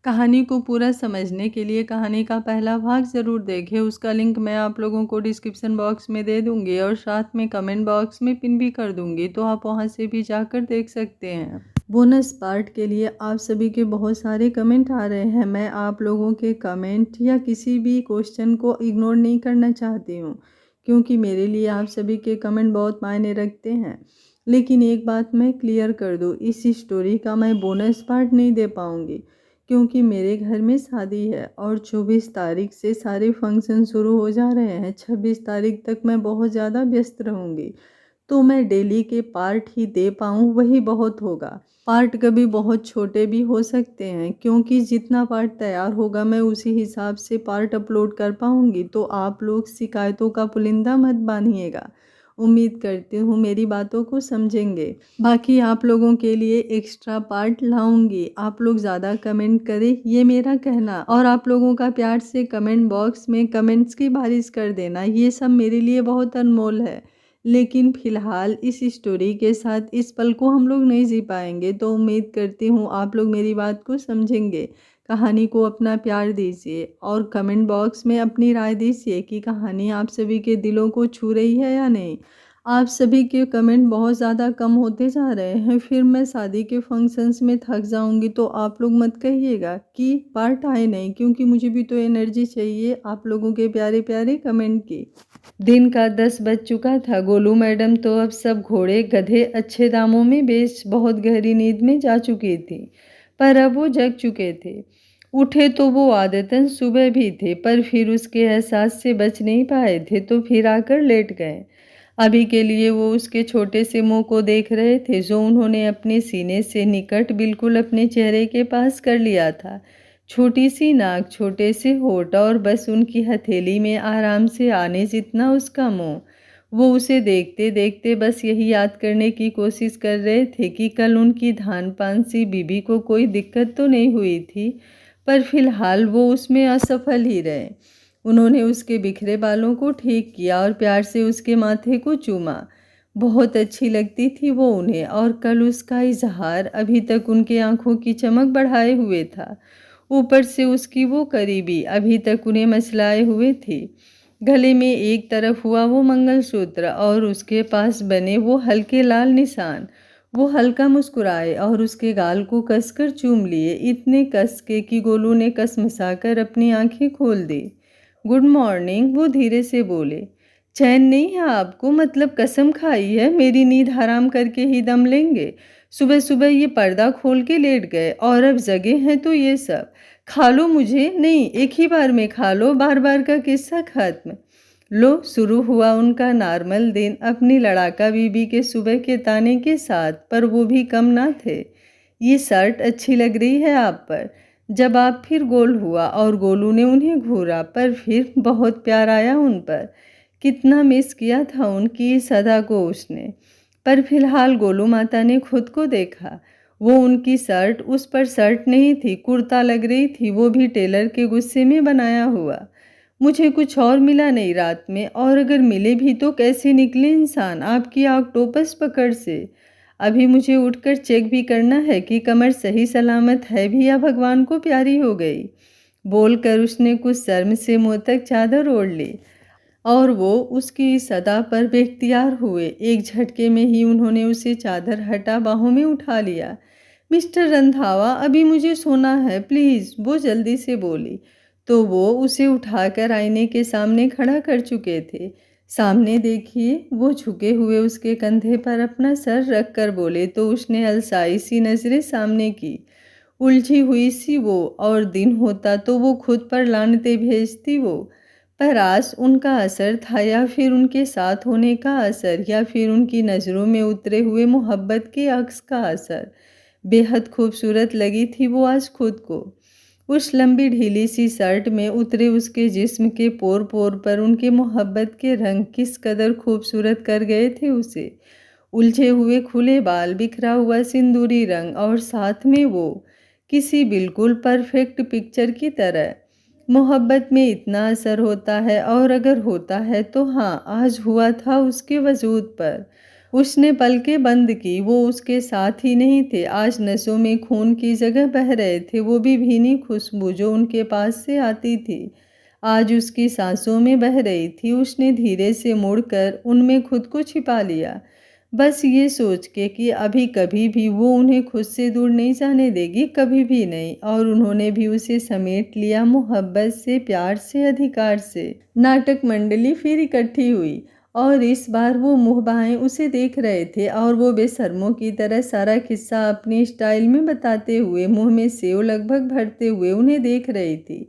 कहानी को पूरा समझने के लिए कहानी का पहला भाग ज़रूर देखें। उसका लिंक मैं आप लोगों को डिस्क्रिप्शन बॉक्स में दे दूँगी और साथ में कमेंट बॉक्स में पिन भी कर दूँगी, तो आप वहां से भी जाकर देख सकते हैं। बोनस पार्ट के लिए आप सभी के बहुत सारे कमेंट आ रहे हैं। मैं आप लोगों के कमेंट या किसी भी क्वेश्चन को इग्नोर नहीं करना चाहती हूँ, क्योंकि मेरे लिए आप सभी के कमेंट बहुत मायने रखते हैं। लेकिन एक बात मैं क्लियर कर दूँ, इस स्टोरी का मैं बोनस पार्ट नहीं दे पाऊँगी, क्योंकि मेरे घर में शादी है और 24 तारीख से सारे फंक्शन शुरू हो जा रहे हैं। 26 तारीख तक मैं बहुत ज़्यादा व्यस्त रहूँगी, तो मैं डेली के पार्ट ही दे पाऊँ वही बहुत होगा। पार्ट कभी बहुत छोटे भी हो सकते हैं, क्योंकि जितना पार्ट तैयार होगा मैं उसी हिसाब से पार्ट अपलोड कर पाऊँगी। तो आप लोग शिकायतों का पुलिंदा मत बांधिएगा। उम्मीद करती हूँ मेरी बातों को समझेंगे। बाकी आप लोगों के लिए एक्स्ट्रा पार्ट लाऊंगी। आप लोग ज़्यादा कमेंट करें, ये मेरा कहना, और आप लोगों का प्यार से कमेंट बॉक्स में कमेंट्स की बारिश कर देना, ये सब मेरे लिए बहुत अनमोल है। लेकिन फ़िलहाल इस स्टोरी के साथ इस पल को हम लोग नहीं जी पाएंगे, तो उम्मीद करती हूँ आप लोग मेरी बात को समझेंगे। कहानी को अपना प्यार दीजिए और कमेंट बॉक्स में अपनी राय दीजिए कि कहानी आप सभी के दिलों को छू रही है या नहीं। आप सभी के कमेंट बहुत ज़्यादा कम होते जा रहे हैं, फिर मैं शादी के फंक्शंस में थक जाऊंगी, तो आप लोग मत कहिएगा कि पार्ट आए नहीं, क्योंकि मुझे भी तो एनर्जी चाहिए आप लोगों के प्यारे प्यारे कमेंट की। दिन का 10 बज चुका था। गोलू मैडम तो अब सब घोड़े गधे अच्छे दामों में बेच बहुत गहरी नींद में जा चुकी थी, पर अब वो जग चुके थे। उठे तो वो आदतन सुबह भी थे, पर फिर उसके एहसास से बच नहीं पाए थे, तो फिर आकर लेट गए। अभी के लिए वो उसके छोटे से मुंह को देख रहे थे, जो उन्होंने अपने सीने से निकट बिल्कुल अपने चेहरे के पास कर लिया था। छोटी सी नाक, छोटे से होठ और बस उनकी हथेली में आराम से आने जितना उसका मुंह। वो उसे देखते देखते बस यही याद करने की कोशिश कर रहे थे कि कल उनकी धान पान सी बीबी को कोई दिक्कत तो नहीं हुई थी, पर फिलहाल वो उसमें असफल ही रहे। उन्होंने उसके बिखरे बालों को ठीक किया और प्यार से उसके माथे को चूमा। बहुत अच्छी लगती थी वो उन्हें, और कल उसका इजहार अभी तक उनके आंखों की चमक बढ़ाए हुए था। ऊपर से उसकी वो करीबी अभी तक उन्हें मचलाए हुए थी। गले में एक तरफ हुआ वो मंगलसूत्र और उसके पास बने वो हल्के लाल निशान। वो हल्का मुस्कुराए और उसके गाल को कसकर चूम लिए, इतने कस के कि गोलू ने कसमसाकर अपनी आंखें खोल दी। गुड मॉर्निंग, वो धीरे से बोले। चैन नहीं है आपको? मतलब कसम खाई है मेरी नींद हराम करके ही दम लेंगे? सुबह सुबह ये पर्दा खोल के लेट गए और अब जगे हैं तो ये सब। खा लो मुझे। नहीं, एक ही बार में खा लो, बार बार का किस्सा खत्म। लो, शुरू हुआ उनका नॉर्मल दिन अपनी लड़ाका बीबी के सुबह के ताने के साथ, पर वो भी कम ना थे। ये शर्ट अच्छी लग रही है आप पर। जब आप फिर गोल हुआ और गोलू ने उन्हें घूरा, पर फिर बहुत प्यार आया उन पर। कितना मिस किया था उनकी इस अदा को उसने। पर फिलहाल गोलू माता ने खुद को देखा। वो उनकी शर्ट उस पर शर्ट नहीं थी, कुर्ता लग रही थी, वो भी टेलर के गुस्से में बनाया हुआ। मुझे कुछ और मिला नहीं रात में, और अगर मिले भी तो कैसे निकले इंसान आपकी ऑक्टोपस पकड़ से। अभी मुझे उठकर चेक भी करना है कि कमर सही सलामत है भी या भगवान को प्यारी हो गई। बोलकर उसने कुछ शर्म से मुंह तक चादर ओढ़ ली, और वो उसकी इस अदा पर बेख्तियार हुए। एक झटके में ही उन्होंने उसे चादर हटा बाहों में उठा लिया। मिस्टर रंधावा, अभी मुझे सोना है प्लीज़, वो जल्दी से बोली। तो वो उसे उठाकर आईने के सामने खड़ा कर चुके थे। सामने देखिए, वो झुके हुए उसके कंधे पर अपना सर रख कर बोले, तो उसने अलसाई सी नजरें सामने की। उलझी हुई सी वो, और दिन होता तो वो खुद पर लानतें भेजती वो। पर आज उनका असर था, या फिर उनके साथ होने का असर, या फिर उनकी नज़रों में उतरे हुए मोहब्बत के अक्स का असर। बेहद खूबसूरत लगी थी वो आज खुद को। उस लंबी ढीली सी शर्ट में उतरे उसके जिस्म के पोर पोर पर उनके मोहब्बत के रंग किस कदर खूबसूरत कर गए थे उसे। उलझे हुए खुले बाल, बिखरा हुआ सिंदूरी रंग, और साथ में वो किसी बिल्कुल परफेक्ट पिक्चर की तरह। मोहब्बत में इतना असर होता है, और अगर होता है तो हाँ, आज हुआ था उसके वजूद पर। उसने पलकें बंद की। वो उसके साथ ही नहीं थे। आज नसों में खून की जगह बह रहे थे, वो भी भीनी खुशबू जो उनके पास से आती थी, आज उसकी सांसों में बह रही थी। उसने धीरे से मुड़कर उनमें खुद को छिपा लिया, बस ये सोच के कि अभी कभी भी वो उन्हें खुद से दूर नहीं जाने देगी, कभी भी नहीं। और उन्होंने भी उसे समेट लिया, मोहब्बत से, प्यार से, अधिकार से। नाटक मंडली फिर इकट्ठी हुई और इस बार वो मुँह बाएं उसे देख रहे थे और वो बेशर्मों की तरह सारा किस्सा अपने स्टाइल में बताते हुए, मुंह में सेव लगभग भरते हुए उन्हें देख रही थी।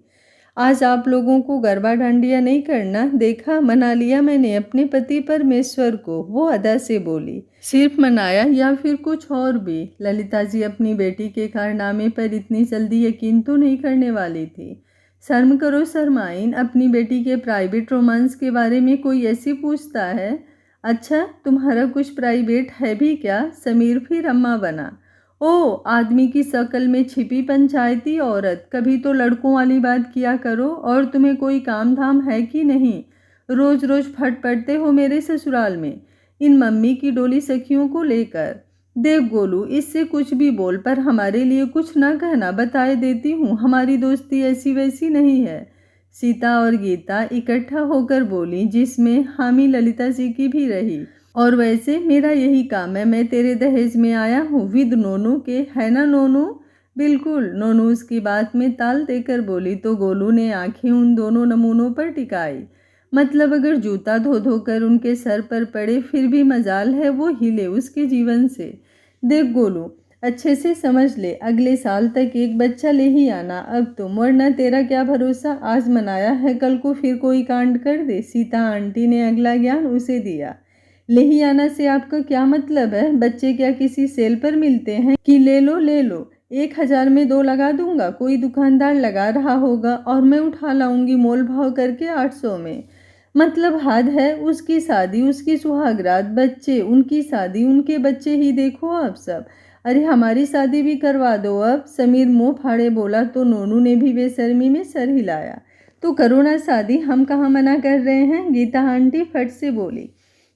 आज आप लोगों को गरबा डांडिया नहीं करना, देखा, मना लिया मैंने अपने पति परमेश्वर को, वो अदा से बोली। सिर्फ मनाया या फिर कुछ और भी? ललिता जी अपनी बेटी के कारनामे पर इतनी जल्दी यकीन तो नहीं करने वाली थी। शर्म करो शर्माइन, अपनी बेटी के प्राइवेट रोमांस के बारे में कोई ऐसी पूछता है? अच्छा, तुम्हारा कुछ प्राइवेट है भी क्या? समीर फिर अम्मा बना। ओ, आदमी की शक्ल में छिपी पंचायती औरत, कभी तो लड़कों वाली बात किया करो। और तुम्हें कोई काम धाम है कि नहीं? रोज रोज फट पड़ते हो मेरे ससुराल में इन मम्मी की डोली सखियों को लेकर। देख गोलू, इससे कुछ भी बोल पर हमारे लिए कुछ ना कहना, बताए देती हूँ, हमारी दोस्ती ऐसी वैसी नहीं है। सीता और गीता इकट्ठा होकर बोली, जिसमें हामी ललिता जी की भी रही। और वैसे मेरा यही काम है, मैं तेरे दहेज में आया हूँ विद नोनू के, है ना नोनू? बिल्कुल, नोनू उसकी बात में ताल देकर बोली तो गोलू ने आंखें उन दोनों नमूनों पर टिकाई। मतलब अगर जूता धो धो कर उनके सर पर पड़े फिर भी मजाल है वो हिले उसके जीवन से। देख गोलू, अच्छे से समझ ले, अगले साल तक एक बच्चा ले ही आना अब तुम, वरना तेरा क्या भरोसा, आज मनाया है कल को फिर कोई कांड कर दे। सीता आंटी ने अगला ज्ञान उसे दिया। ले ही आना से आपका क्या मतलब है? बच्चे क्या किसी सेल पर मिलते हैं कि ले लो ले लो, 1,000 में 2 लगा दूंगा, कोई दुकानदार लगा रहा होगा और मैं उठा लाऊंगी मोल भाव करके 800 में। मतलब हद है, उसकी शादी, उसकी सुहागरात, बच्चे, उनकी शादी, उनके बच्चे ही देखो आप सब। अरे हमारी शादी भी करवा दो अब। समीर मुंह फाड़े बोला तो नोनू ने भी बेशर्मी में सर हिलाया। तो करो ना शादी, हम कहाँ मना कर रहे हैं, गीता आंटी फट से बोली।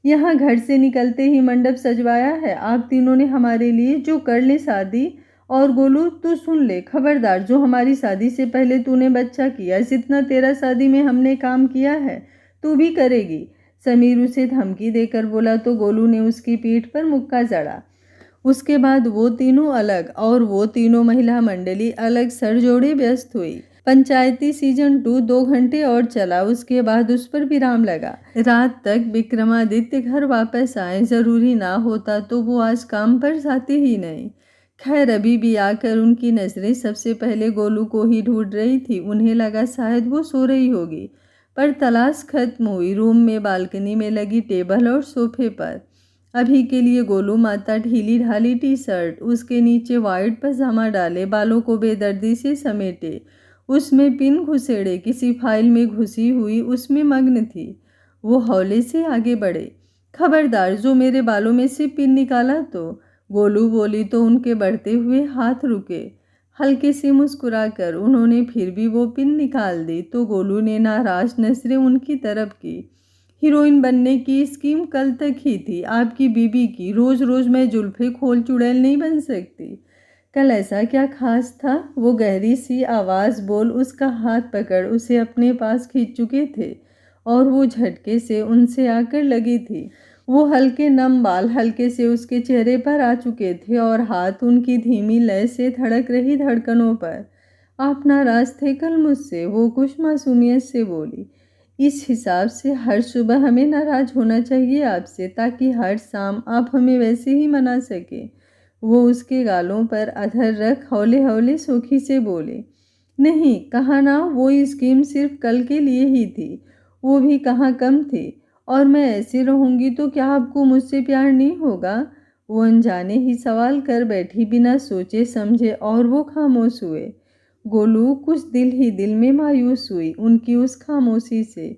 यहाँ घर से निकलते ही मंडप सजवाया है आप तीनों ने हमारे लिए, जो कर ले शादी। और गोलू तू सुन ले, खबरदार, जो हमारी शादी से पहले तूने बच्चा किया, जितना तेरा शादी में हमने काम किया है तू भी करेगी। समीर उसे धमकी देकर बोला तो गोलू ने उसकी पीठ पर मुक्का जड़ा। उसके बाद वो तीनों अलग और वो तीनों महिला मंडली अलग सर जोड़े व्यस्त हुई। पंचायती सीजन 2 2 घंटे और चला, उसके बाद उस पर विराम लगा। रात तक विक्रमादित्य घर वापस आए, जरूरी ना होता तो वो आज काम पर जाते ही नहीं। खैर अभी भी आकर उनकी नजरें सबसे पहले गोलू को ही ढूंढ रही थी। उन्हें लगा शायद वो सो रही होगी, पर तलाश खत्म हुई। रूम में बालकनी में लगी टेबल और सोफे पर अभी के लिए गोलू माता ढीली ढाली टी शर्ट, उसके नीचे वाइट पजामा डाले, बालों को बेदर्दी से समेटे, उसमें पिन घुसेड़े, किसी फाइल में घुसी हुई उसमें मग्न थी। वो हौले से आगे बढ़े। खबरदार, जो मेरे बालों में से पिन निकाला तो। गोलू बोली तो उनके बढ़ते हुए हाथ रुके। हल्के से मुस्कुराकर उन्होंने फिर भी वो पिन निकाल दी तो गोलू ने नाराज नजरें उनकी तरफ की। हीरोइन बनने की स्कीम कल तक ही थी आपकी बीबी की, रोज रोज मैं जुल्फे खोल चुड़ैल नहीं बन सकती। कल ऐसा क्या खास था? वो गहरी सी आवाज़ बोल उसका हाथ पकड़ उसे अपने पास खींच चुके थे और वो झटके से उनसे आकर लगी थी। वो हल्के नम बाल हल्के से उसके चेहरे पर आ चुके थे और हाथ उनकी धीमी लय से धड़क रही धड़कनों पर। आप नाराज थे कल मुझसे, वो कुछ मासूमियत से बोली। इस हिसाब से हर सुबह हमें नाराज होना चाहिए आपसे, ताकि हर शाम आप हमें वैसे ही मना सके। वो उसके गालों पर अधर रख हौले हौले सोखी से बोले। नहीं, कहा ना, वो स्कीम सिर्फ कल के लिए ही थी, वो भी कहाँ कम थी। और मैं ऐसी रहूँगी तो क्या आपको मुझसे प्यार नहीं होगा? वो अनजाने ही सवाल कर बैठी, बिना सोचे समझे, और वो खामोश हुए। गोलू कुछ दिल ही दिल में मायूस हुई उनकी उस खामोशी से।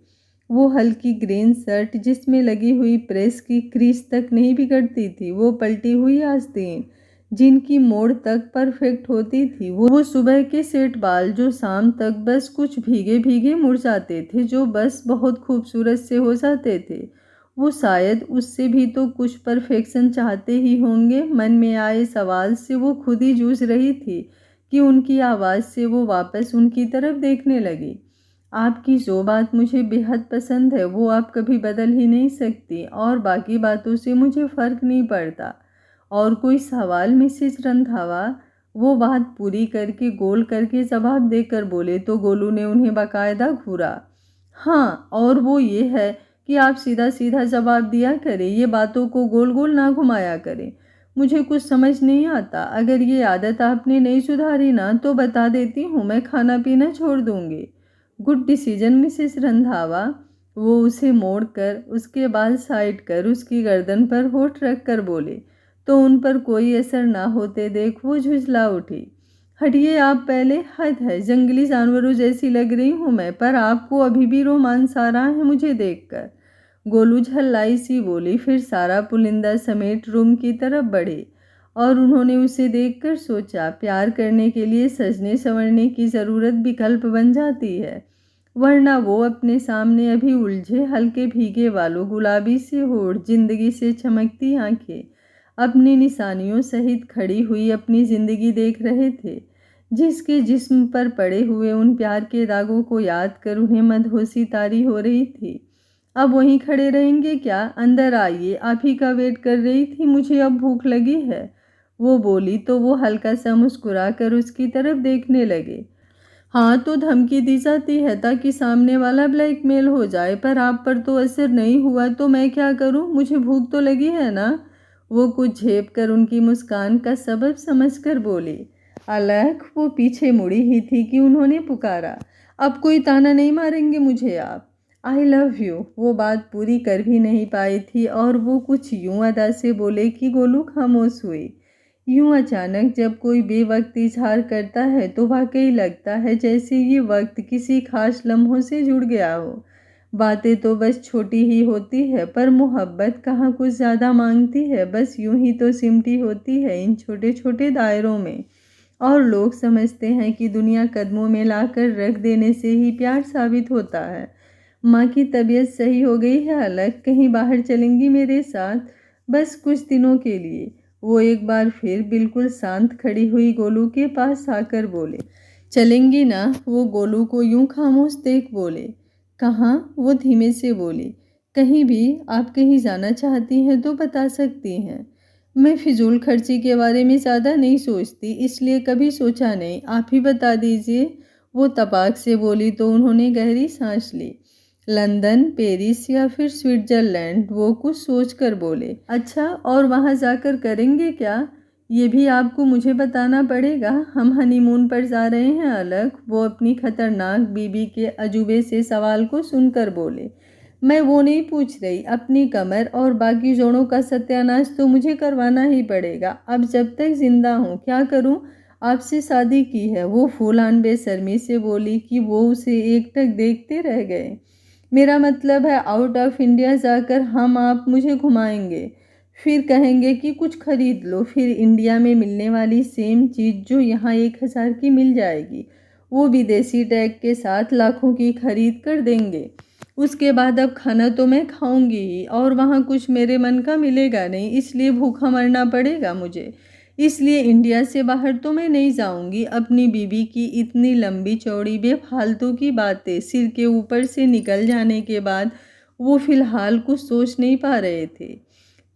वो हल्की ग्रीन शर्ट जिसमें लगी हुई प्रेस की क्रीज तक नहीं बिगड़ती थी, वो पलटी हुई आस्तीन जिनकी मोड़ तक परफेक्ट होती थी, वो सुबह के सेट बाल जो शाम तक बस कुछ भीगे भीगे मुड़ जाते थे, जो बस बहुत खूबसूरत से हो जाते थे, वो शायद उससे भी तो कुछ परफेक्शन चाहते ही होंगे। मन में आए सवाल से वो खुद ही जूझ रही थी कि उनकी आवाज़ से वो वापस उनकी तरफ देखने लगी। आपकी जो बात मुझे बेहद पसंद है वो आप कभी बदल ही नहीं सकती, और बाकी बातों से मुझे फ़र्क नहीं पड़ता। और कोई सवाल मिसेज रंधावा? वो बात पूरी करके गोल करके जवाब देकर बोले तो गोलू ने उन्हें बाकायदा घूरा। हाँ, और वो ये है कि आप सीधा सीधा जवाब दिया करें, ये बातों को गोल गोल ना घुमाया करें। मुझे कुछ समझ नहीं आता। अगर ये आदत आपने नहीं सुधारी ना तो बता देती हूँ, मैं खाना पीना छोड़ दूँगी। Good decision Mrs Randhawa. वो उसे मोड़कर उसके बाल साइड कर उसकी गर्दन पर होठ रख कर बोले तो उन पर कोई असर ना होते देख वो झुझला उठी। हटिए आप पहले, हद है, जंगली जानवरों जैसी लग रही हूँ मैं, पर आपको अभी भी रोमांस आ रहा है मुझे देखकर। गोलू झल्लाई सी बोली। फिर सारा पुलिंदा समेत रूम की तरफ बढ़े और उन्होंने उसे देखकर सोचा, प्यार करने के लिए सजने संवरने की ज़रूरत विकल्प बन जाती है, वरना वो अपने सामने अभी उलझे हल्के भीगे बालों, गुलाबी से होठ, जिंदगी से चमकती आंखें, अपनी निशानियों सहित खड़ी हुई अपनी ज़िंदगी देख रहे थे, जिसके जिस्म पर पड़े हुए उन प्यार के दागों को याद कर उन्हें मदहोशी तारी हो रही थी। अब वहीं खड़े रहेंगे क्या? अंदर आइए, आप ही का वेट कर रही थी, मुझे अब भूख लगी है, वो बोली तो वो हल्का सा मुस्कुरा कर उसकी तरफ देखने लगे। हाँ, तो धमकी दी जाती है ताकि सामने वाला ब्लैकमेल हो जाए, पर आप पर तो असर नहीं हुआ तो मैं क्या करूं? मुझे भूख तो लगी है ना? वो कुछ झेप कर उनकी मुस्कान का सबब समझकर बोली। अलख वो पीछे मुड़ी ही थी कि उन्होंने पुकारा, अब कोई ताना नहीं मारेंगे मुझे आप? I love you. वो बात पूरी कर भी नहीं पाई थी और वो कुछ यूं अदा से बोले कि गोलू खामोश हुई। यूं अचानक जब कोई बेवक्त इजहार करता है तो वाकई लगता है जैसे ये वक्त किसी खास लम्हों से जुड़ गया हो। बातें तो बस छोटी ही होती है, पर मोहब्बत कहाँ कुछ ज़्यादा मांगती है, बस यूं ही तो सिमटी होती है इन छोटे छोटे दायरों में। और लोग समझते हैं कि दुनिया कदमों में लाकर रख देने से ही प्यार साबित होता है। माँ की तबीयत सही हो गई है अलग, कहीं बाहर चलेंगी मेरे साथ? बस कुछ दिनों के लिए। वो एक बार फिर बिल्कुल शांत खड़ी हुई गोलू के पास आकर बोले। चलेंगी ना? वो गोलू को यूं खामोश देख बोले। कहाँ? वो धीमे से बोली। कहीं भी। आप कहीं जाना चाहती हैं तो बता सकती हैं। मैं फिजूल खर्ची के बारे में ज़्यादा नहीं सोचती, इसलिए कभी सोचा नहीं, आप ही बता दीजिए। वो तपाक से बोली तो उन्होंने गहरी सांस ली। लंदन, पेरिस या फिर स्विट्जरलैंड, वो कुछ सोच कर बोले। अच्छा, और वहाँ जाकर करेंगे क्या? ये भी आपको मुझे बताना पड़ेगा। हम हनीमून पर जा रहे हैं अलग। वो अपनी खतरनाक बीबी के अजूबे से सवाल को सुनकर बोले। मैं वो नहीं पूछ रही, अपनी कमर और बाकी जोड़ों का सत्यानाश तो मुझे करवाना ही पड़ेगा। अब जब तक जिंदा हूँ क्या करूँ? आपसे शादी की है। वो फूलान बेशर्मी से बोली कि वो उसे एकटक देखते रह गए। मेरा मतलब है आउट ऑफ इंडिया जाकर हम आप मुझे घुमाएंगे, फिर कहेंगे कि कुछ खरीद लो, फिर इंडिया में मिलने वाली सेम चीज़ जो यहाँ 1000 की मिल जाएगी वो विदेशी टैग के साथ लाखों की खरीद कर देंगे। उसके बाद अब खाना तो मैं खाऊंगी ही, और वहाँ कुछ मेरे मन का मिलेगा नहीं, इसलिए भूखा मरना पड़ेगा मुझे। इसलिए इंडिया से बाहर तो मैं नहीं जाऊंगी। अपनी बीबी की इतनी लंबी चौड़ी बेफालतू की बातें सिर के ऊपर से निकल जाने के बाद वो फिलहाल कुछ सोच नहीं पा रहे थे।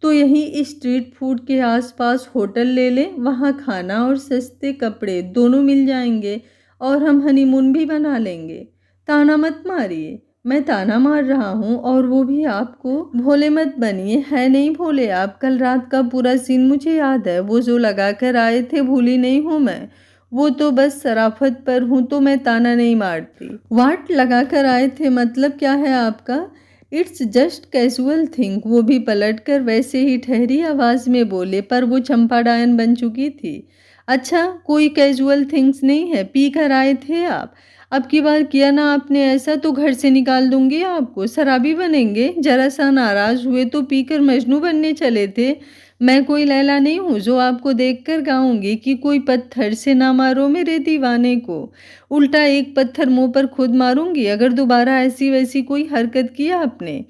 तो यहीं स्ट्रीट फूड के आसपास होटल ले लें, वहाँ खाना और सस्ते कपड़े दोनों मिल जाएंगे और हम हनीमून भी बना लेंगे। ताना मत मारिए। मैं ताना मार रहा हूँ, और वो भी आपको। भोले मत बनिए, है नहीं भोले आप। कल रात का पूरा सीन मुझे याद है, वो जो लगा कर आए थे भूली नहीं हूँ मैं। वो तो बस शराफत पर हूँ तो मैं ताना नहीं मारती। वाट लगा कर आए थे मतलब क्या है आपका? It's just casual thing. वो भी पलट कर वैसे ही ठहरी आवाज़ में बोले, पर वो चंपा डायन बन चुकी थी। अच्छा, कोई कैजुअल थिंग्स नहीं है, पी कर आए थे आप। अब की बार किया ना आपने ऐसा तो घर से निकाल दूंगी आपको, शराबी बनेंगे। जरा सा नाराज हुए तो पीकर मजनू बनने चले थे। मैं कोई लैला नहीं हूँ जो आपको देखकर गाऊंगी कि कोई पत्थर से ना मारो मेरे दीवाने को। उल्टा एक पत्थर मुंह पर खुद मारूंगी अगर दोबारा ऐसी वैसी कोई हरकत की आपने।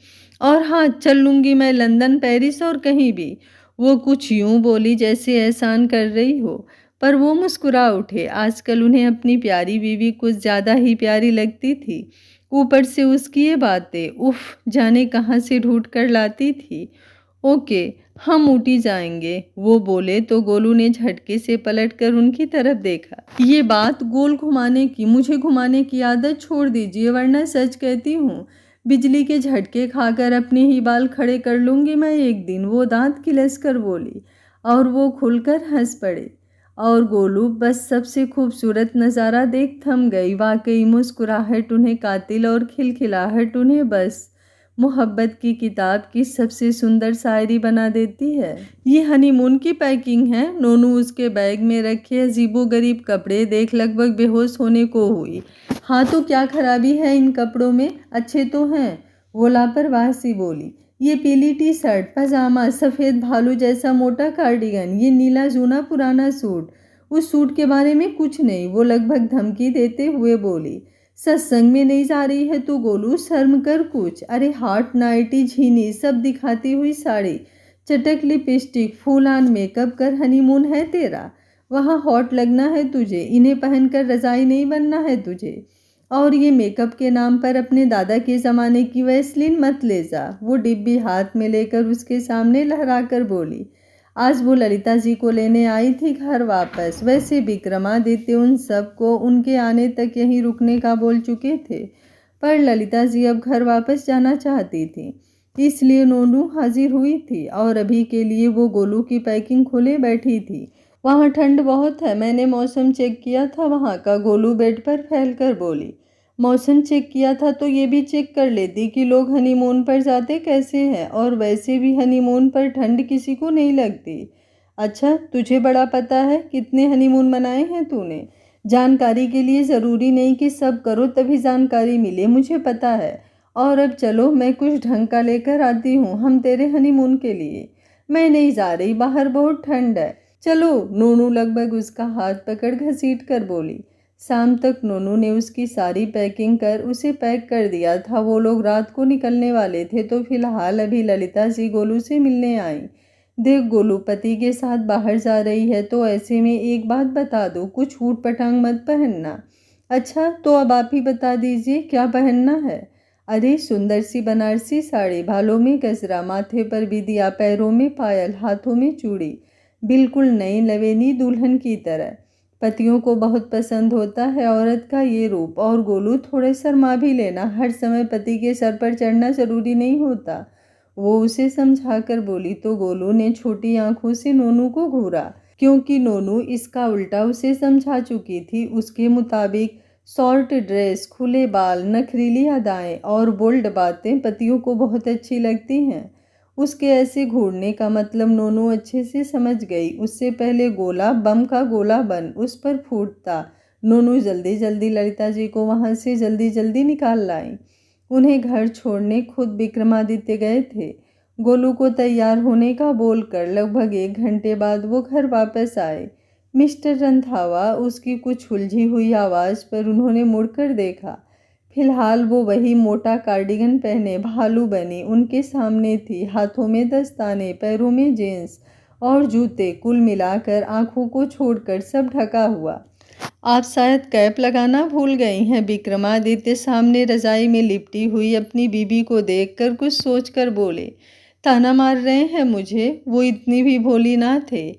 और हाँ, चल लूँगी मैं लंदन, पेरिस और कहीं भी। वो कुछ यूँ बोली जैसे एहसान कर रही हो, पर वो मुस्कुरा उठे। आजकल उन्हें अपनी प्यारी बीवी कुछ ज़्यादा ही प्यारी लगती थी। ऊपर से उसकी ये बातें, उफ़! जाने कहाँ से ढूँढ कर लाती थी। ओके, हम ऊटी जाएँगे, वो बोले तो गोलू ने झटके से पलटकर उनकी तरफ देखा। ये बात गोल घुमाने की, मुझे घुमाने की आदत छोड़ दीजिए, वरना सच कहती हूँ, बिजली के झटके खाकर अपने ही बाल खड़े कर लूँगी मैं एक दिन, वो दाँत किलस कर बोली। और वो खुलकर हंस पड़े। और गोलू बस सबसे खूबसूरत नज़ारा देख थम गई। वाकई मुस्कुराहट उन्हें कातिल और खिलखिलाहट उन्हें बस मोहब्बत की किताब की सबसे सुंदर शायरी बना देती है। ये हनीमून की पैकिंग है। नोनू उसके बैग में रखे अजीबोगरीब कपड़े देख लगभग बेहोश होने को हुई। हाँ, तो क्या खराबी है इन कपड़ों में, अच्छे तो हैं, वो लापरवाह सी बोली। ये पीली टी शर्ट, पजामा, सफ़ेद भालू जैसा मोटा कार्डिगन, ये नीला जूना पुराना सूट, उस सूट के बारे में कुछ नहीं, वो लगभग धमकी देते हुए बोली। सत्संग में नहीं जा रही है तू गोलू, शर्म कर कुछ। अरे हाट, नाइटी, झीनी सब दिखाती हुई साड़ी, चटक लिपस्टिक, फूलान मेकअप कर हनीमून है तेरा। वहाँ हॉट लगना है तुझे, इन्हें पहनकर रजाई नहीं बनना है तुझे। और ये मेकअप के नाम पर अपने दादा के ज़माने की वैसलीन मत ले जा। वो डिब्बी हाथ में लेकर उसके सामने लहराकर बोली। आज वो ललिता जी को लेने आई थी घर वापस। वैसे विक्रमादित्य उन सबको उनके आने तक यहीं रुकने का बोल चुके थे, पर ललिता जी अब घर वापस जाना चाहती थी, इसलिए नोनू हाजिर हुई थी और अभी के लिए वो गोलू की पैकिंग खोले बैठी थी। वहाँ ठंड बहुत है, मैंने मौसम चेक किया था वहाँ का, गोलू बेड पर फैलकर बोली। मौसम चेक किया था तो ये भी चेक कर लेती कि लोग हनीमून पर जाते कैसे हैं, और वैसे भी हनीमून पर ठंड किसी को नहीं लगती। अच्छा, तुझे बड़ा पता है, कितने हनीमून मनाए हैं तूने? जानकारी के लिए ज़रूरी नहीं कि सब करो तभी जानकारी मिले, मुझे पता है। और अब चलो, मैं कुछ ढंग का लेकर आती हूँ हम तेरे हनीमून के लिए। मैं नहीं जा रही, बाहर बहुत ठंड है। चलो, नोनू लगभग उसका हाथ पकड़ घसीट कर बोली। शाम तक नोनू ने उसकी सारी पैकिंग कर उसे पैक कर दिया था। वो लोग रात को निकलने वाले थे, तो फिलहाल अभी ललिता जी गोलू से मिलने आई। देख गोलू, पति के साथ बाहर जा रही है तो ऐसे में एक बात बता दो, कुछ ऊट पटांग मत पहनना। अच्छा, तो अब आप ही बता दीजिए क्या पहनना है। अरे सुंदर सी बनारसी साड़ी, बालों में गजरा, माथे पर बिंदिया, पैरों में पायल, हाथों में चूड़ी, बिल्कुल नई लवेनी दुल्हन की तरह। पतियों को बहुत पसंद होता है औरत का ये रूप। और गोलू, थोड़े शर्मा भी लेना, हर समय पति के सर पर चढ़ना जरूरी नहीं होता, वो उसे समझा कर बोली। तो गोलू ने छोटी आंखों से नोनू को घूरा, क्योंकि नोनू इसका उल्टा उसे समझा चुकी थी। उसके मुताबिक शॉर्ट ड्रेस, खुले बाल, नखरीली अदाएं और बोल्ड बातें पतियों को बहुत अच्छी लगती हैं। उसके ऐसे घूरने का मतलब नोनू अच्छे से समझ गई। उससे पहले गोला बम का गोला बन उस पर फूटता। नोनू जल्दी जल्दी ललिता जी को वहाँ से जल्दी जल्दी निकाल लाई। उन्हें घर छोड़ने खुद विक्रमादित्य गए थे। गोलू को तैयार होने का बोलकर लगभग 1 घंटे बाद वो घर वापस आए। मिस्टर रंधावा, उसकी कुछ उलझी हुई आवाज़ पर उन्होंने मुड़कर देखा। फिलहाल वो वही मोटा कार्डिगन पहने भालू बनी उनके सामने थी, हाथों में दस्ताने, पैरों में जींस और जूते, कुल मिलाकर आंखों को छोड़कर सब ढका हुआ। आप शायद कैप लगाना भूल गई हैं। विक्रमादित्य सामने रजाई में लिपटी हुई अपनी बीबी को देखकर कुछ सोचकर बोले। ताना मार रहे हैं मुझे, वो इतनी भी भोली ना थे।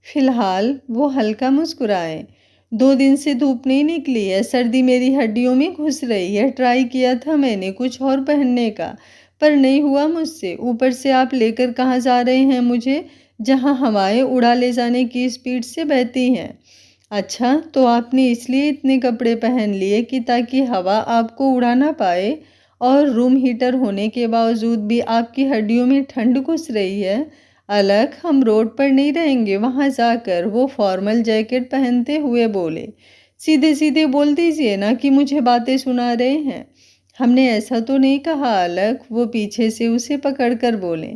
फिलहाल वो हल्का मुस्कुराए। 2 दिन से धूप नहीं निकली है, सर्दी मेरी हड्डियों में घुस रही है। ट्राई किया था मैंने कुछ और पहनने का, पर नहीं हुआ मुझसे। ऊपर से आप लेकर कहाँ जा रहे हैं मुझे, जहाँ हवाएं उड़ा ले जाने की स्पीड से बहती हैं। अच्छा, तो आपने इसलिए इतने कपड़े पहन लिए कि ताकि हवा आपको उड़ा ना पाए, और रूम हीटर होने के बावजूद भी आपकी हड्डियों में ठंड घुस रही है। अलग, हम रोड पर नहीं रहेंगे वहाँ जाकर, वो फॉर्मल जैकेट पहनते हुए बोले। सीधे सीधे बोल दीजिए ना कि मुझे बातें सुना रहे हैं। हमने ऐसा तो नहीं कहा अलग, वो पीछे से उसे पकड़कर बोले।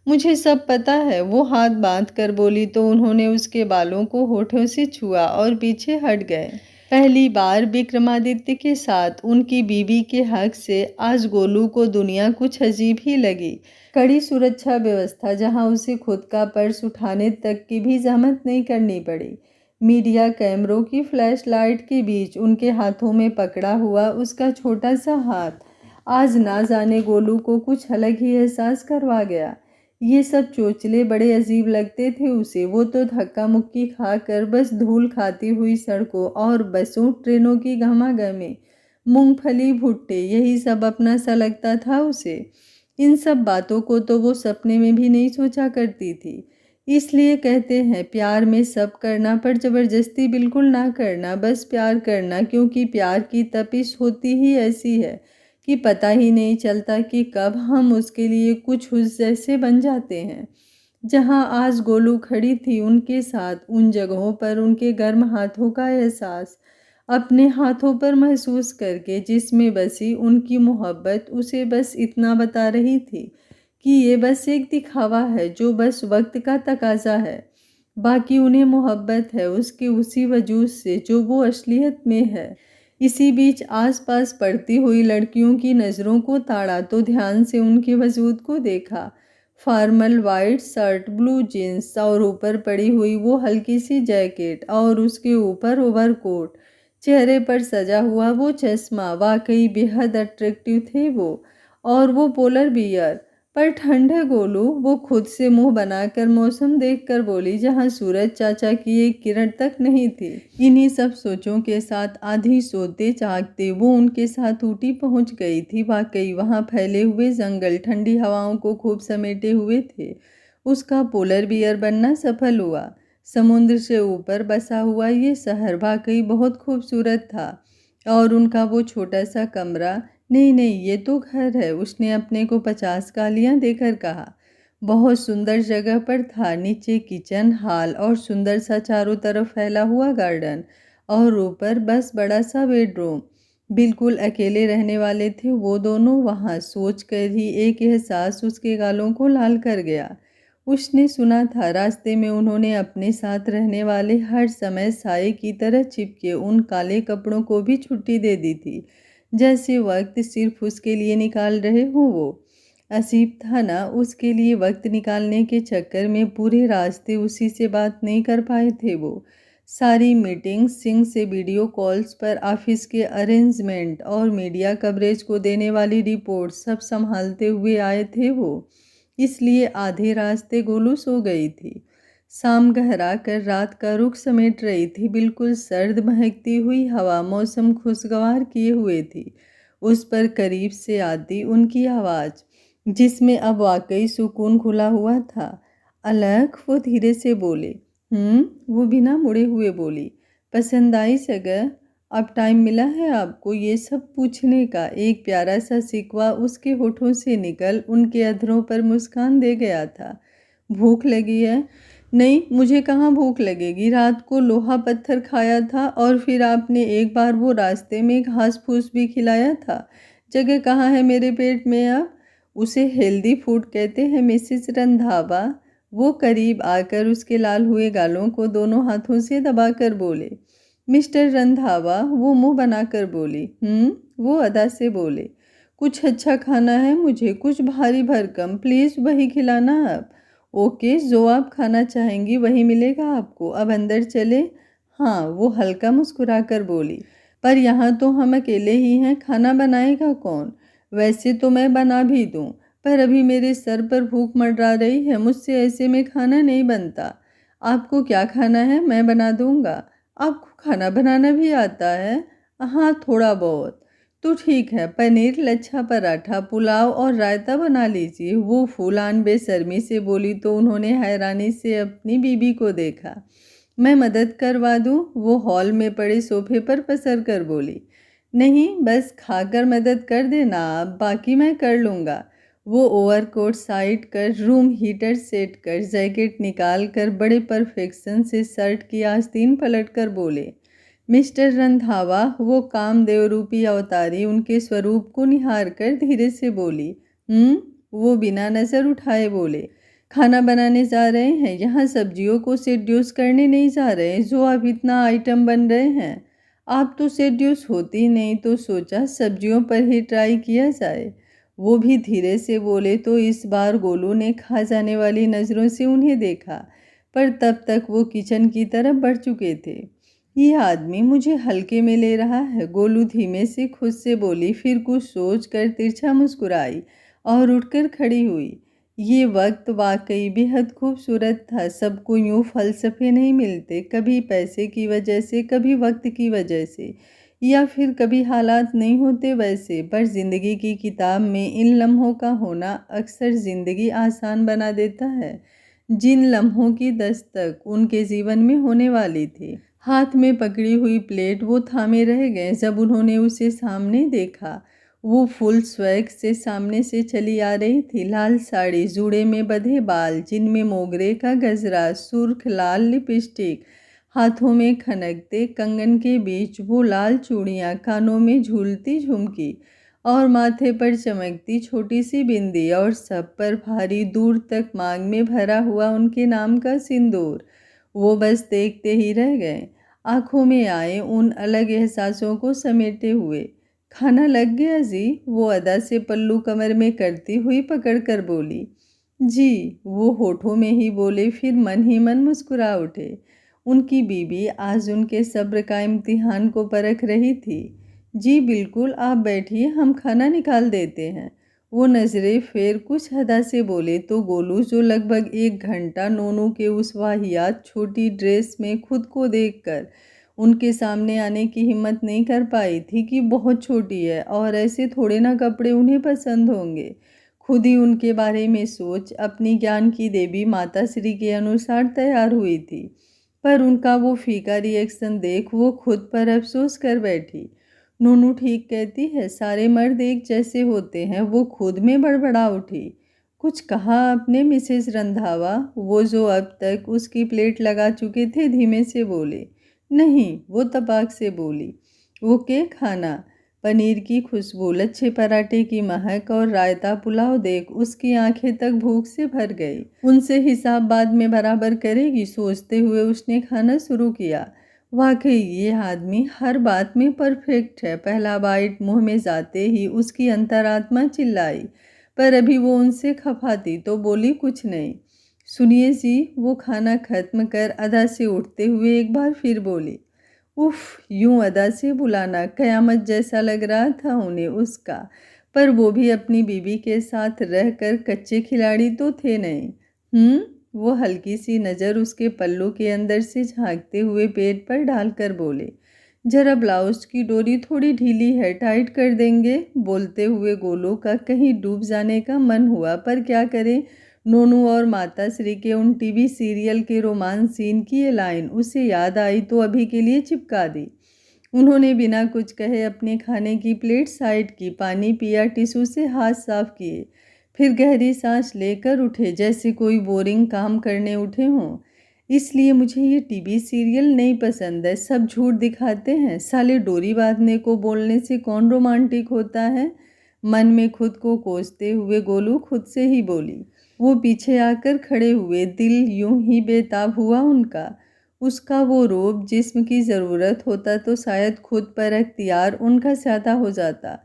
मुझे सब पता है, वो हाथ बांध कर बोली तो उन्होंने उसके बालों को होठों से छुआ और पीछे हट गए। पहली बार विक्रमादित्य के साथ उनकी बीवी के हक से आज गोलू को दुनिया कुछ अजीब ही लगी। कड़ी सुरक्षा व्यवस्था जहां उसे खुद का पर्स उठाने तक की भी जहमत नहीं करनी पड़ी। मीडिया कैमरों की फ्लैश लाइट के बीच उनके हाथों में पकड़ा हुआ उसका छोटा सा हाथ आज ना जाने गोलू को कुछ अलग ही एहसास करवा गया। ये सब चोचले बड़े अजीब लगते थे उसे। वो तो धक्का मुक्की खाकर बस धूल खाती हुई सड़कों और बसों ट्रेनों की घमाघमी, मूंगफली भुट्टे, यही सब अपना सा लगता था उसे। इन सब बातों को तो वो सपने में भी नहीं सोचा करती थी। इसलिए कहते हैं प्यार में सब करना पर जबरदस्ती बिल्कुल ना करना, बस प्यार करना, क्योंकि प्यार की तपिश होती ही ऐसी है कि पता ही नहीं चलता कि कब हम उसके लिए कुछ उस जैसे बन जाते हैं। जहां आज गोलू खड़ी थी उनके साथ, उन जगहों पर उनके गर्म हाथों का एहसास अपने हाथों पर महसूस करके, जिसमें बसी उनकी मोहब्बत उसे बस इतना बता रही थी कि ये बस एक दिखावा है, जो बस वक्त का तकाजा है। बाकी उन्हें मोहब्बत है उसके उसी वजूद से जो वो असलियत में है। इसी बीच आसपास पड़ती हुई लड़कियों की नज़रों को ताड़ा तो ध्यान से उनके वजूद को देखा। Formal white shirt, blue jeans और ऊपर पड़ी हुई वो हल्की सी जैकेट और उसके ऊपर ओवरकोट, चेहरे पर सजा हुआ वो चश्मा, वाकई बेहद अट्रैक्टिव थे वो। और वो पोलर बियर। पर ठंड है गोलू, वो खुद से मुंह बनाकर मौसम देखकर बोली, जहां सूरज चाचा की एक किरण तक नहीं थी। इन्हीं सब सोचों के साथ आधी सोते जागते वो उनके साथ ऊटी पहुंच गई थी। वाकई वहां फैले हुए जंगल ठंडी हवाओं को खूब समेटे हुए थे। उसका पोलर बियर बनना सफल हुआ। समुद्र से ऊपर बसा हुआ ये शहर वाकई बहुत खूबसूरत था। और उनका वो छोटा सा कमरा, नहीं नहीं ये तो घर है, उसने अपने को 50 गालियां देकर कहा। बहुत सुंदर जगह पर था। नीचे किचन, हॉल और सुंदर सा चारों तरफ फैला हुआ गार्डन, और ऊपर बस बड़ा सा बेडरूम। बिल्कुल अकेले रहने वाले थे वो दोनों वहाँ। सोच कर ही एक एहसास उसके गालों को लाल कर गया। उसने सुना था रास्ते में उन्होंने अपने साथ रहने वाले हर समय साए की तरह चिपके उन काले कपड़ों को भी छुट्टी दे दी थी, जैसे वक्त सिर्फ उसके लिए निकाल रहे हों वो। अजीब था ना, उसके लिए वक्त निकालने के चक्कर में पूरे रास्ते उसी से बात नहीं कर पाए थे वो। सारी मीटिंग, सिंह से वीडियो कॉल्स पर, ऑफिस के अरेंजमेंट और मीडिया कवरेज को देने वाली रिपोर्ट सब संभालते हुए आए थे वो। इसलिए आधे रास्ते गोलू सो गई थी। शाम गहरा कर रात का रुख समेट रही थी। बिल्कुल सर्द महकती हुई हवा मौसम खुशगवार किए हुए थी। उस पर करीब से आती उनकी आवाज़, जिसमें अब वाकई सुकून खुला हुआ था। अलग, वो धीरे से बोले। वो बिना मुड़े हुए बोली, पसंद आई जगह? अब टाइम मिला है आपको ये सब पूछने का? एक प्यारा सा सिकवा उसके होठों से निकल उनके अधरों पर मुस्कान दे गया था। भूख लगी है? नहीं, मुझे कहाँ भूख लगेगी। रात को लोहा पत्थर खाया था और फिर आपने एक बार वो रास्ते में घास फूस भी खिलाया था। जगह कहाँ है मेरे पेट में अब? उसे हेल्दी फूड कहते हैं मिसेस रंधावा। वो करीब आकर उसके लाल हुए गालों को दोनों हाथों से दबाकर बोले। मिस्टर रंधावा, वो मुंह बनाकर बोली। वो अदा से बोले, कुछ अच्छा खाना है मुझे, कुछ भारी भरकम, प्लीज़ वही खिलाना आप। ओके, जो आप खाना चाहेंगी वही मिलेगा आपको। अब अंदर चले? हाँ, वो हल्का मुस्कुराकर बोली। पर यहाँ तो हम अकेले ही हैं, खाना बनाएगा कौन? वैसे तो मैं बना भी दूँ, पर अभी मेरे सर पर भूख मंडरा रही है, मुझसे ऐसे में खाना नहीं बनता। आपको क्या खाना है मैं बना दूँगा। आपको खाना बनाना भी आता है? हाँ, थोड़ा बहुत। तो ठीक है, पनीर, लच्छा पराठा, पुलाव और रायता बना लीजिए। वो फूलान बेशर्मी से बोली तो उन्होंने हैरानी से अपनी बीबी को देखा। मैं मदद करवा दूँ? वो हॉल में पड़े सोफे पर पसर कर बोली। नहीं, बस खाकर मदद कर देना आप, बाकी मैं कर लूँगा। वो ओवरकोट साइड कर, रूम हीटर सेट कर, जैकेट निकाल कर बड़े परफेक्शन से शर्ट की आस्तीन पलट कर बोले। मिस्टर रंधावा, वो कामदेव रूपी अवतारी उनके स्वरूप को निहार कर धीरे से बोली। वो बिना नज़र उठाए बोले, खाना बनाने जा रहे हैं, यहाँ सब्जियों को सेड्यूस करने नहीं जा रहे जो अब इतना आइटम बन रहे हैं। आप तो सेड्यूस होती नहीं, तो सोचा सब्जियों पर ही ट्राई किया जाए। वो भी धीरे से बोले तो इस बार गोलू ने खा जाने वाली नज़रों से उन्हें देखा, पर तब तक वो किचन की तरफ बढ़ चुके थे। ये आदमी मुझे हल्के में ले रहा है, गोलू धीमे से खुद से बोली, फिर कुछ सोच कर तिरछा मुस्कुराई और उठकर खड़ी हुई। ये वक्त वाकई बेहद खूबसूरत था। सबको यूं फ़लसफ़े नहीं मिलते, कभी पैसे की वजह से, कभी वक्त की वजह से, या फिर कभी हालात नहीं होते वैसे। पर ज़िंदगी की किताब में इन लम्हों का होना अक्सर ज़िंदगी आसान बना देता है। जिन लम्हों की दस्तक उनके जीवन में होने वाली थी। हाथ में पकड़ी हुई प्लेट वो थामे रह गए जब उन्होंने उसे सामने देखा। वो फुल स्वैग से सामने से चली आ रही थी। लाल साड़ी, जूड़े में बंधे बाल जिनमें मोगरे का गजरा, सुर्ख लाल लिपस्टिक, हाथों में खनकते कंगन के बीच वो लाल चूड़ियाँ, कानों में झूलती झुमकी और माथे पर चमकती छोटी सी बिंदी, और सब पर भारी दूर तक मांग में भरा हुआ उनके नाम का सिंदूर। वो बस देखते ही रह गए, आंखों में आए उन अलग एहसासों को समेटे हुए। खाना लग गया जी, वो अदा से पल्लू कमर में करती हुई पकड़ कर बोली। जी, वो होठों में ही बोले, फिर मन ही मन मुस्कुरा उठे। उनकी बीबी आज उनके सब्र का इम्तिहान को परख रही थी। जी बिल्कुल, आप बैठिए, हम खाना निकाल देते हैं। वो नज़रें फेर कुछ अदा से बोले तो गोलू, जो लगभग 1 घंटा नोनू के उस वाहियात छोटी ड्रेस में खुद को देखकर उनके सामने आने की हिम्मत नहीं कर पाई थी कि बहुत छोटी है और ऐसे थोड़े ना कपड़े उन्हें पसंद होंगे। खुद ही उनके बारे में सोच अपनी ज्ञान की देवी माता श्री के अनुसार तैयार हुई थी, पर उनका वो फीका रिएक्शन देख वो खुद पर अफसोस कर बैठी। नूनू ठीक कहती है, सारे मर्द एक जैसे होते हैं, वो खुद में बड़बड़ा उठी। कुछ कहा आपने मिसेस रंधावा? वो जो अब तक उसकी प्लेट लगा चुके थे धीमे से बोले। नहीं, वो तपाक से बोली। ओके, खाना। पनीर की खुशबू, लच्छे पराठे की महक और रायता पुलाव देख उसकी आंखें तक भूख से भर गई। उनसे हिसाब बाद में बराबर करेगी सोचते हुए उसने खाना शुरू किया। वाकई ये आदमी हर बात में परफेक्ट है। पहला बाइट मुंह में जाते ही उसकी अंतरात्मा चिल्लाई, पर अभी वो उनसे खफा थी तो बोली कुछ नहीं। सुनिए जी, वो खाना खत्म कर अदा से उठते हुए एक बार फिर बोली। उफ, यूं अदा से बुलाना कयामत जैसा लग रहा था उन्हें उसका, पर वो भी अपनी बीबी के साथ रहकर कच्चे खिलाड़ी तो थे नहीं। वो हल्की सी नज़र उसके पल्लू के अंदर से झांकते हुए पेट पर डालकर बोले, जरा ब्लाउज की डोरी थोड़ी ढीली है, टाइट कर देंगे? बोलते हुए गोलू का कहीं डूब जाने का मन हुआ, पर क्या करें। नोनू और माता श्री के उन टीवी सीरियल के रोमांस सीन की ये लाइन उसे याद आई तो अभी के लिए चिपका दी। उन्होंने बिना कुछ कहे अपने खाने की प्लेट साइड की, पानी पिया, टिश्यू से हाथ साफ किए, फिर गहरी सांस लेकर उठे जैसे कोई बोरिंग काम करने उठे हों। इसलिए मुझे ये टीवी सीरियल नहीं पसंद है, सब झूठ दिखाते हैं। साले डोरी बांधने को बोलने से कौन रोमांटिक होता है? मन में खुद को कोसते हुए गोलू खुद से ही बोली। वो पीछे आकर खड़े हुए, दिल यूं ही बेताब हुआ उनका। उसका वो रूप, जिस्म की ज़रूरत होता तो शायद खुद पर अख्तियार उनका ज़्यादा हो जाता,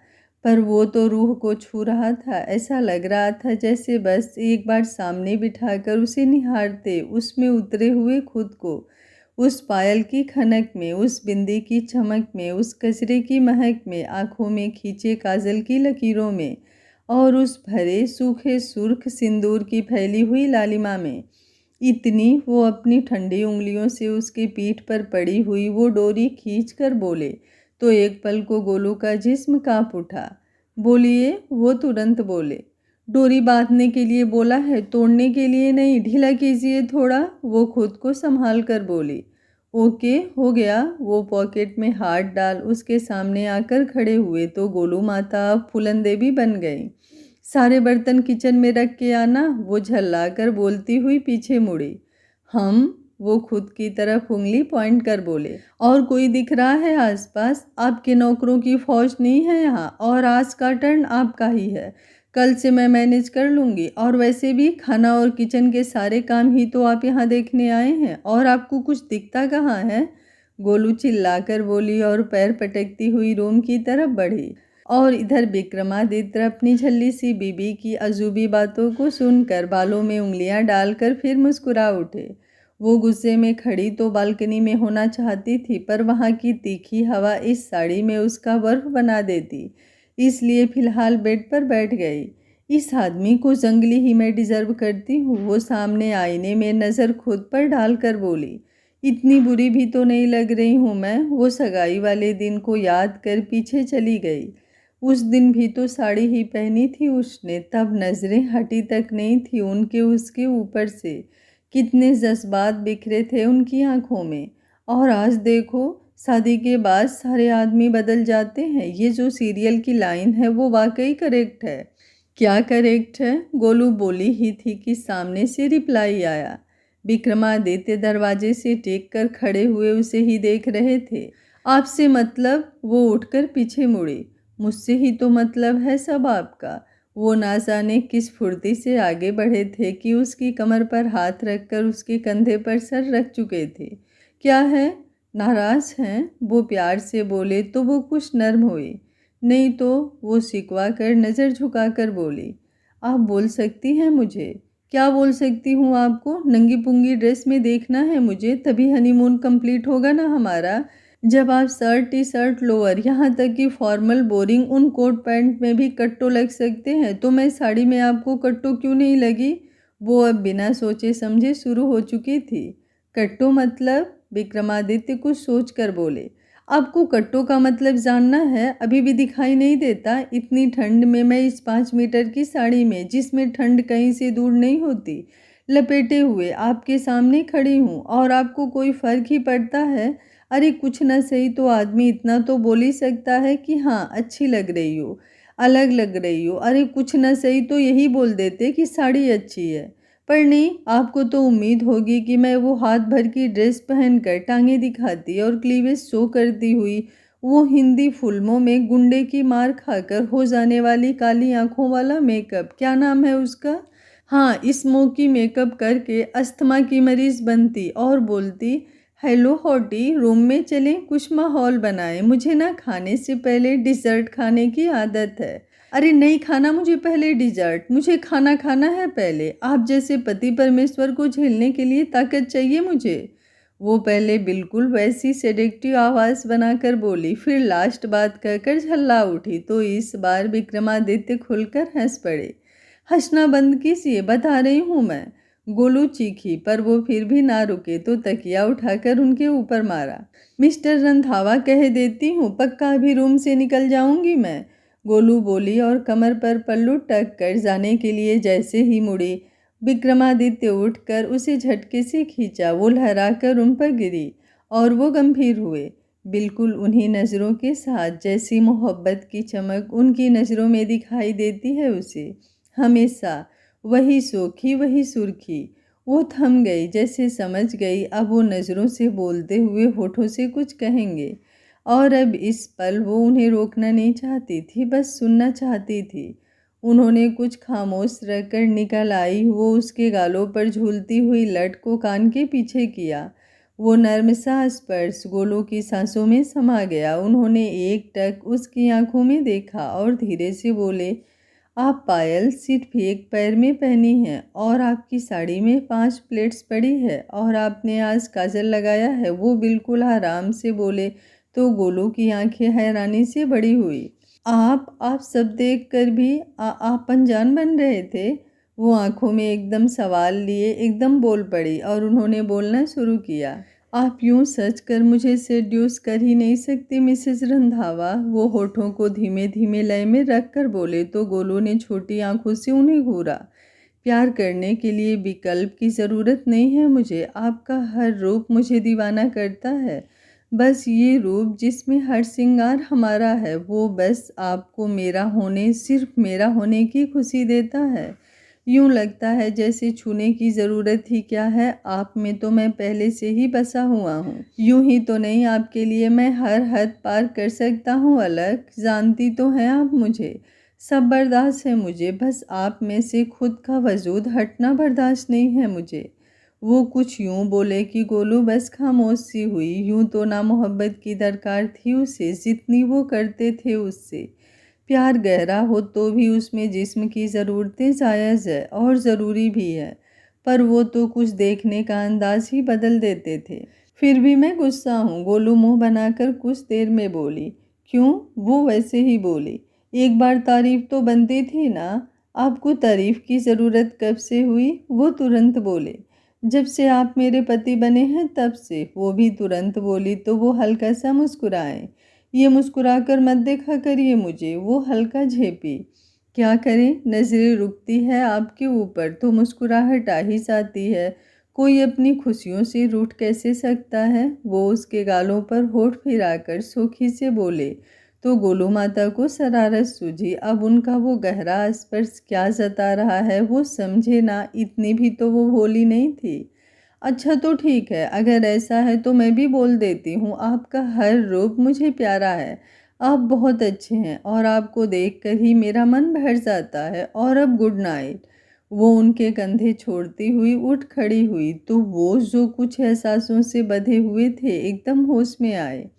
पर वो तो रूह को छू रहा था। ऐसा लग रहा था जैसे बस एक बार सामने बिठाकर उसे निहारते, उसमें उतरे हुए खुद को, उस पायल की खनक में, उस बिंदी की चमक में, उस कचरे की महक में, आंखों में खींचे काजल की लकीरों में, और उस भरे सूखे सुर्ख सिंदूर की फैली हुई लालिमा में। इतनी वो अपनी ठंडी उंगलियों से उसकी पीठ पर पड़ी हुई वो डोरी खींच कर बोले तो एक पल को गोलू का जिस्म कांप उठा। बोलिए, वो तुरंत बोले। डोरी बांधने के लिए बोला है, तोड़ने के लिए नहीं, ढीला कीजिए थोड़ा। वो खुद को संभाल कर बोली। ओके, हो गया। वो पॉकेट में हाथ डाल उसके सामने आकर खड़े हुए तो गोलू माता अब फूलन देवी बन गई। सारे बर्तन किचन में रख के आना, वो झल्लाकर बोलती हुई पीछे मुड़ी। हम? वो खुद की तरफ उंगली पॉइंट कर बोले। और कोई दिख रहा है आसपास? आपके नौकरों की फौज नहीं है यहाँ, और आज का टर्न आपका ही है। कल से मैं मैनेज कर लूँगी, और वैसे भी खाना और किचन के सारे काम ही तो आप यहाँ देखने आए हैं, और आपको कुछ दिखता कहाँ है? गोलू चिल्लाकर बोली और पैर पटकती हुई रूम की तरफ बढ़ी। और इधर विक्रमादित्य अपनी झल्ली सी बीबी की अजूबी बातों को सुनकर बालों में उंगलियां डालकर फिर मुस्कुरा उठे। वो गुस्से में खड़ी तो बालकनी में होना चाहती थी, पर वहाँ की तीखी हवा इस साड़ी में उसका बर्फ बना देती, इसलिए फिलहाल बेड पर बैठ गई। इस आदमी को जंगली ही मैं डिजर्व करती हूँ, वो सामने आईने में नज़र खुद पर डालकर बोली। इतनी बुरी भी तो नहीं लग रही हूँ मैं। वो सगाई वाले दिन को याद कर पीछे चली गई। उस दिन भी तो साड़ी ही पहनी थी उसने, तब नज़रें हटी तक नहीं थी उनके उसके ऊपर से। कितने जज्बात बिखरे थे उनकी आंखों में। और आज देखो, शादी के बाद सारे आदमी बदल जाते हैं। ये जो सीरियल की लाइन है वो वाकई करेक्ट है। क्या करेक्ट है? गोलू बोली ही थी कि सामने से रिप्लाई आया। विक्रमादित्य दरवाजे से टेक कर खड़े हुए उसे ही देख रहे थे। आपसे मतलब? वो उठकर पीछे मुड़ी। मुझसे ही तो मतलब है सब आपका। वो ना जाने किस फुर्ती से आगे बढ़े थे कि उसकी कमर पर हाथ रखकर उसके कंधे पर सर रख चुके थे। क्या है, नाराज़ हैं? वो प्यार से बोले तो वो कुछ नर्म हुई। नहीं तो, वो सिकवा कर नज़र झुकाकर बोली। आप बोल सकती हैं मुझे? क्या बोल सकती हूँ आपको? नंगी पुंगी ड्रेस में देखना है मुझे, तभी हनीमून कंप्लीट होगा ना हमारा। जब आप शर्ट टी शर्ट लोअर यहाँ तक कि फॉर्मल बोरिंग उन कोट पैंट में भी कट्टो लग सकते हैं, तो मैं साड़ी में आपको कट्टो क्यों नहीं लगी? वो अब बिना सोचे समझे शुरू हो चुकी थी। कट्टो मतलब? विक्रमादित्य कुछ सोच कर बोले। आपको कट्टो का मतलब जानना है? अभी भी दिखाई नहीं देता? इतनी ठंड में मैं इस 5 मीटर की साड़ी में, जिसमें ठंड कहीं से दूर नहीं होती, लपेटे हुए आपके सामने खड़ी हूँ, और आपको कोई फर्क ही पड़ता है? अरे कुछ ना सही तो आदमी इतना तो बोल ही सकता है कि हाँ अच्छी लग रही हो, अलग लग रही हो। अरे कुछ ना सही तो यही बोल देते कि साड़ी अच्छी है। पर नहीं, आपको तो उम्मीद होगी कि मैं वो हाथ भर की ड्रेस पहनकर टांगे दिखाती और क्लीवेज शो करती हुई वो हिंदी फिल्मों में गुंडे की मार खाकर हो जाने वाली काली आंखों वाला मेकअप, क्या नाम है उसका, हाँ, स्मोकी मेकअप करके अस्थमा की मरीज बनती और बोलती, हेलो हॉटी, रूम में चलें, कुछ माहौल बनाएं। मुझे ना खाने से पहले डिज़र्ट खाने की आदत है। अरे नहीं खाना मुझे पहले डिज़र्ट, मुझे खाना खाना है पहले। आप जैसे पति परमेश्वर को झेलने के लिए ताकत चाहिए मुझे। वो पहले बिल्कुल वैसी सेडेक्टिव आवाज़ बनाकर बोली, फिर लास्ट बात कहकर झल्ला उठी, तो इस बार विक्रमादित्य खुलकर हंस पड़े। हंसना बंद कीजिए, बता रही हूँ मैं। गोलू चीखी, पर वो फिर भी ना रुके तो तकिया उठाकर उनके ऊपर मारा। मिस्टर रंधावा, कह देती हूँ पक्का अभी रूम से निकल जाऊंगी मैं। गोलू बोली और कमर पर पल्लू टक कर जाने के लिए जैसे ही मुड़ी, विक्रमादित्य उठकर उसे झटके से खींचा। वो लहराकर उन पर गिरी और वो गंभीर हुए, बिल्कुल उन्हीं नज़रों के साथ जैसी मोहब्बत की चमक उनकी नज़रों में दिखाई देती है उसे हमेशा। वही सोखी, वही सुर्खी। वो थम गई, जैसे समझ गई अब वो नज़रों से बोलते हुए होठों से कुछ कहेंगे, और अब इस पल वो उन्हें रोकना नहीं चाहती थी, बस सुनना चाहती थी। उन्होंने कुछ खामोश रहकर निकल आई। वो उसके गालों पर झूलती हुई लट को कान के पीछे किया। वो नर्म सा स्पर्श गोलों की सांसों में समा गया। उन्होंने एक टक उसकी आंखों में देखा और धीरे से बोले, आप पायल सिर्फ एक पैर में पहनी हैं और आपकी साड़ी में 5 प्लेट्स पड़ी है, और आपने आज काजल लगाया है। वो बिल्कुल आराम से बोले तो गोलू की आंखें हैरानी से बड़ी हुई। आप सब देख कर भी आप अनजान बन रहे थे? वो आंखों में एकदम सवाल लिए एकदम बोल पड़ी और उन्होंने बोलना शुरू किया। आप यूं सच कर मुझे सेड्यूस कर ही नहीं सकती मिसेज रंधावा। वो होठों को धीमे धीमे लय में रख कर बोले तो गोलू ने छोटी आंखों से उन्हें घूरा। प्यार करने के लिए विकल्प की ज़रूरत नहीं है मुझे। आपका हर रूप मुझे दीवाना करता है। बस ये रूप जिसमें हर श्रृंगार हमारा है, वो बस आपको मेरा होने, सिर्फ मेरा होने की खुशी देता है। यूं लगता है जैसे छूने की ज़रूरत ही क्या है, आप में तो मैं पहले से ही बसा हुआ हूँ। यूं ही तो नहीं, आपके लिए मैं हर हद पार कर सकता हूँ। अलग जानती तो हैं आप मुझे, सब बर्दाश्त है मुझे, बस आप में से खुद का वजूद हटना बर्दाश्त नहीं है मुझे। वो कुछ यूं बोले कि गोलू बस खामोश सी हुई। यूं तो ना मोहब्बत की दरकार थी उसे जितनी वो करते थे उससे। प्यार गहरा हो तो भी उसमें जिस्म की ज़रूरतें जायज़ है और ज़रूरी भी है, पर वो तो कुछ देखने का अंदाज ही बदल देते थे। फिर भी मैं गुस्सा हूँ, गोलू मुंह बनाकर कुछ देर में बोली। क्यों? वो वैसे ही बोली। एक बार तारीफ तो बनती थी ना, आपको तारीफ की ज़रूरत कब से हुई? वो तुरंत बोले। जब से आप मेरे पति बने हैं तब से। वो भी तुरंत बोली तो वो हल्का सा मुस्कुराए। ये मुस्कुराकर मत देखा करिए मुझे, वो हल्का झेपी। क्या करें, नज़रें रुकती है आपके ऊपर तो मुस्कुराहट आ ही जाती है। कोई अपनी खुशियों से रूठ कैसे सकता है? वो उसके गालों पर होठ फिराकर सूखी से बोले तो गोलू माता को शरारत सूझी। अब उनका वो गहरा स्पर्श क्या जता रहा है वो समझे ना, इतनी भी तो वो भोली नहीं थी। अच्छा तो ठीक है, अगर ऐसा है तो मैं भी बोल देती हूँ, आपका हर रूप मुझे प्यारा है। आप बहुत अच्छे हैं और आपको देखकर ही मेरा मन भर जाता है। और अब गुड नाइट। वो उनके कंधे छोड़ती हुई उठ खड़ी हुई तो वो जो कुछ एहसासों से बंधे हुए थे एकदम होश में आए।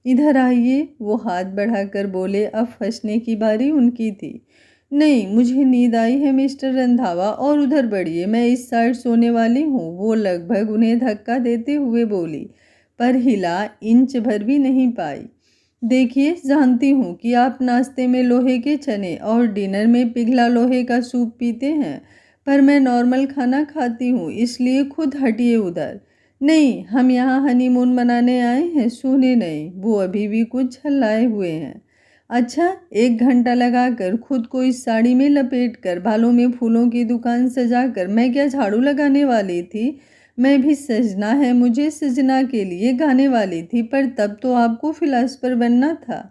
इधर आइए, वो हाथ बढ़ाकर बोले। अब फंसने की बारी उनकी थी। नहीं, मुझे नींद आई है मिस्टर रंधावा, और उधर बढ़िए, मैं इस साइड सोने वाली हूँ। वो लगभग उन्हें धक्का देते हुए बोली, पर हिला इंच भर भी नहीं पाई। देखिए, जानती हूँ कि आप नाश्ते में लोहे के चने और डिनर में पिघला लोहे का सूप पीते हैं, पर मैं नॉर्मल खाना खाती हूँ, इसलिए खुद हटिए उधर। नहीं, हम यहाँ हनीमून मनाने आए हैं, सोने नहीं। वो अभी भी कुछ झल्लाए हुए हैं। अच्छा, 1 घंटा लगाकर खुद को इस साड़ी में लपेटकर बालों में फूलों की दुकान सजाकर मैं क्या झाड़ू लगाने वाली थी? मैं भी सजना है मुझे, सजना के लिए गाने वाली थी, पर तब तो आपको फिलासफर बनना था।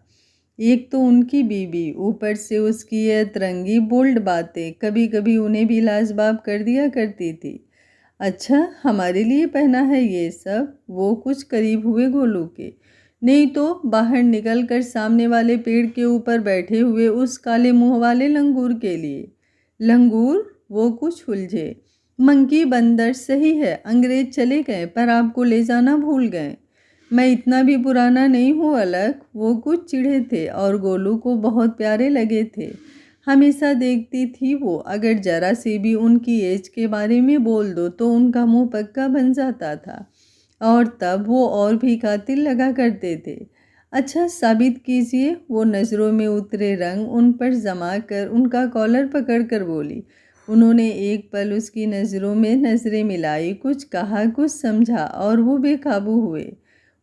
एक तो उनकी बीवी, ऊपर से उसकी ये अतरंगी बोल्ड बातें कभी कभी उन्हें भी लाजवाब कर दिया करती थी। अच्छा, हमारे लिए पहना है ये सब? वो कुछ करीब हुए गोलू के। नहीं तो बाहर निकल कर सामने वाले पेड़ के ऊपर बैठे हुए उस काले मुंह वाले लंगूर के लिए। लंगूर? वो कुछ उलझे। मंकी, बंदर, सही है, अंग्रेज चले गए पर आपको ले जाना भूल गए। मैं इतना भी पुराना नहीं हूँ अलग। वो कुछ चिढ़े थे और गोलू को बहुत प्यारे लगे थे। हमेशा देखती थी वो, अगर जरा से भी उनकी एज के बारे में बोल दो तो उनका मुंह पक्का बन जाता था, और तब वो और भी कातिल लगा करते थे। अच्छा, साबित कीजिए। वो नज़रों में उतरे रंग उन पर जमा कर उनका कॉलर पकड़ कर बोली। उन्होंने एक पल उसकी नज़रों में नज़रें मिलाई, कुछ कहा कुछ समझा, और वो बेकाबू हुए।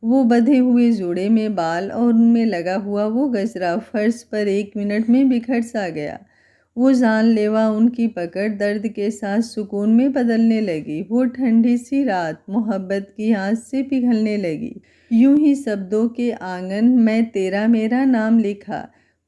वो बंधे हुए जोड़े में बाल और उनमें लगा हुआ वो गजरा फर्श पर 1 मिनट में बिखर सा गया। वो जानलेवा उनकी पकड़ दर्द के साथ सुकून में बदलने लगी। वो ठंडी सी रात मोहब्बत की आँच से पिघलने लगी। यूं ही शब्दों के आंगन में तेरा मेरा नाम लिखा,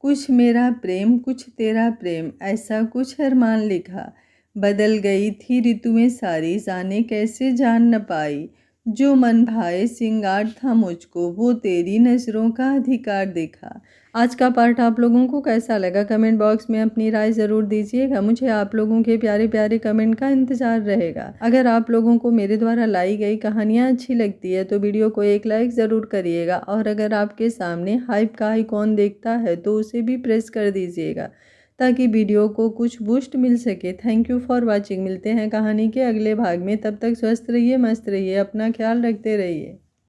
कुछ मेरा प्रेम कुछ तेरा प्रेम, ऐसा कुछ अरमान लिखा। बदल गई थी ऋतुएं सारी, जाने कैसे जान न पाई। जो मन भाए सिंगार था मुझको, वो तेरी नज़रों का अधिकार दिखा। आज का पार्ट आप लोगों को कैसा लगा कमेंट बॉक्स में अपनी राय ज़रूर दीजिएगा। मुझे आप लोगों के प्यारे प्यारे कमेंट का इंतज़ार रहेगा। अगर आप लोगों को मेरे द्वारा लाई गई कहानियाँ अच्छी लगती है तो वीडियो को एक लाइक ज़रूर करिएगा, और अगर आपके सामने हाइप का आइकॉन देखता है तो उसे भी प्रेस कर दीजिएगा ताकि वीडियो को कुछ बूस्ट मिल सके। Thank you for watching. मिलते हैं कहानी के अगले भाग में, तब तक स्वस्थ रहिए, मस्त रहिए, अपना ख्याल रखते रहिए।